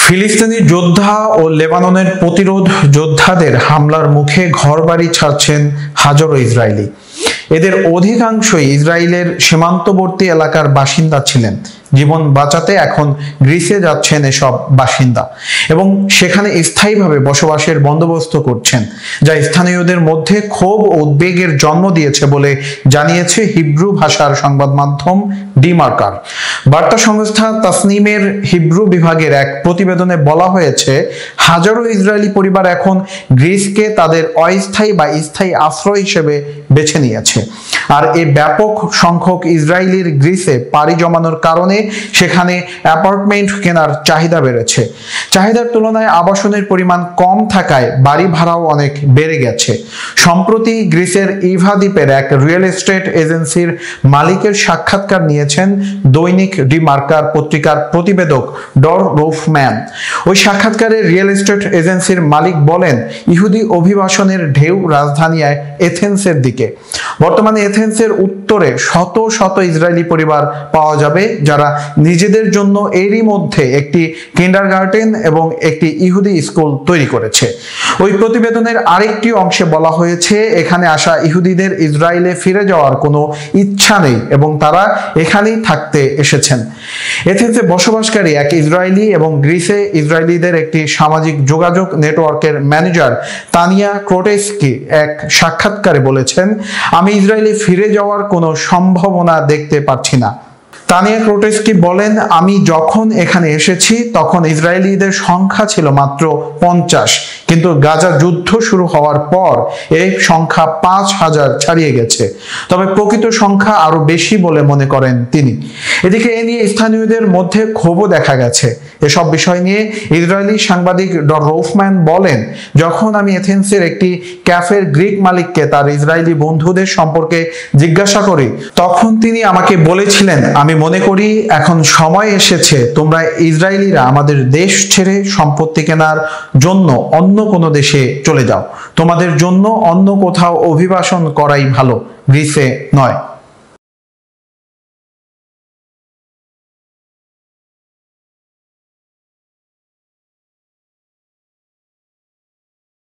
ফিলিস্তিনি যোদ্ধা ও লেবাননের প্রতিরোধ যোদ্ধাদের হামলার মুখে ঘরবাড়ি ছাড়ছেন হাজারো ইসরায়েলি। এদের অধিকাংশই ইসরায়েলের সীমান্তবর্তী এলাকার বাসিন্দা ছিলেন। জীবন বাঁচাতে এখন গ্রিসে যাচ্ছেন এসব বাসিন্দা এবং সেখানে স্থায়ীভাবে বসবাসের বন্দোবস্ত করছেন, যা স্থানীয়দের মধ্যে ক্ষোভ ও উদ্বেগের জন্ম দিয়েছে বলে জানিয়েছে হিব্রু ভাষার সংবাদ মাধ্যম ডিমার্কার। বার্তা সংস্থা তাসনিমের হিব্রু বিভাগের এক প্রতিবেদনে বলা হয়েছে, হাজারো ইসরায়েলি পরিবার এখন গ্রিসকে তাদের অস্থায়ী বা স্থায়ী আশ্রয় হিসেবে বেছে নিয়েছে। আর এই ব্যাপক সংখ্যক ইসরায়েলির গ্রিসে পাড়ি জমানোর কারণে সেখানে অ্যাপার্টমেন্ট কেনার চাহিদা বেড়েছে। চাহিদার তুলনায় আবাসনের পরিমাণ কম থাকায় বাড়ি ভাড়াও অনেক বেড়ে গেছে। সম্প্রতি গ্রিসের ইভা দ্বীপের এক রিয়েল এস্টেট এজেন্সির মালিকের সাক্ষাৎকার নিয়েছেন দৈনিক ডিমার্কার পত্রিকার প্রতিবেদক ডর রোফম্যান। ওই সাক্ষাৎকারে রিয়েল এস্টেট এজেন্সির মালিক বলেন, ইহুদি অভিবাসনের ঢেউ রাজধানী এথেন্সের দিকে। বর্তমানে এথেন্সের উত্তরে শত শত ইসরায়েলি পরিবার পাওয়া যাবে যারা নিজেদের জন্য এরই মধ্যে একটি কিন্ডারগার্টেন এবং একটি ইহুদি স্কুল তৈরি করেছে। ওই প্রতিবেদনের আরেকটি অংশে বলা হয়েছে, এখানে আসা ইহুদিদের ইসরায়েলে ফিরে যাওয়ার কোনো ইচ্ছা নেই এবং তারা এখানেই থাকতে এসেছেন। এথেন্সে বসবাসকারী এক ইসরায়েলি এবং গ্রিসে ইসরায়েলিদের একটি সামাজিক যোগাযোগ নেটওয়ার্কের ম্যানেজার তানিয়া ক্রোটেস্কি এক সাক্ষাৎকারে বলেছেন, আমি ইসরায়েলে ফিরে যাওয়ার কোনো সম্ভাবনা দেখতে পাচ্ছি না। তানিয়া ক্রোটেস্কি বলেন, আমি যখন এখানে এসেছি তখন ইসরায়েলিদের সংখ্যা ছিল মাত্র 50, কিন্তু গাজা যুদ্ধ শুরু হওয়ার পর এই সংখ্যা 5000 ছাড়িয়ে গেছে। তবে প্রকৃত সংখ্যা আরো বেশি বলে মনে করেন তিনি। এদিকে এ নিয়ে স্থানীয়দের মধ্যে ক্ষোভও দেখা গেছে। এসব বিষয় নিয়ে ইসরায়েলি সাংবাদিক ডর রোফম্যান বলেন, যখন আমি এথেন্সের একটি ক্যাফের গ্রিক মালিককে তার ইসরায়েলি বন্ধুদের সম্পর্কে জিজ্ঞাসা করি, তখন তিনি আমাকে বলেছিলেন, আমি মনে করি এখন সময় এসেছে তোমরা ইসরায়েলিরা আমাদের দেশ ছেড়ে সম্পত্তি কেনার জন্য অন্য কোনো দেশে চলে যাও। তোমাদের জন্য অন্য কোথাও অভিবাসন করাই ভালো, গ্রিসে নয়।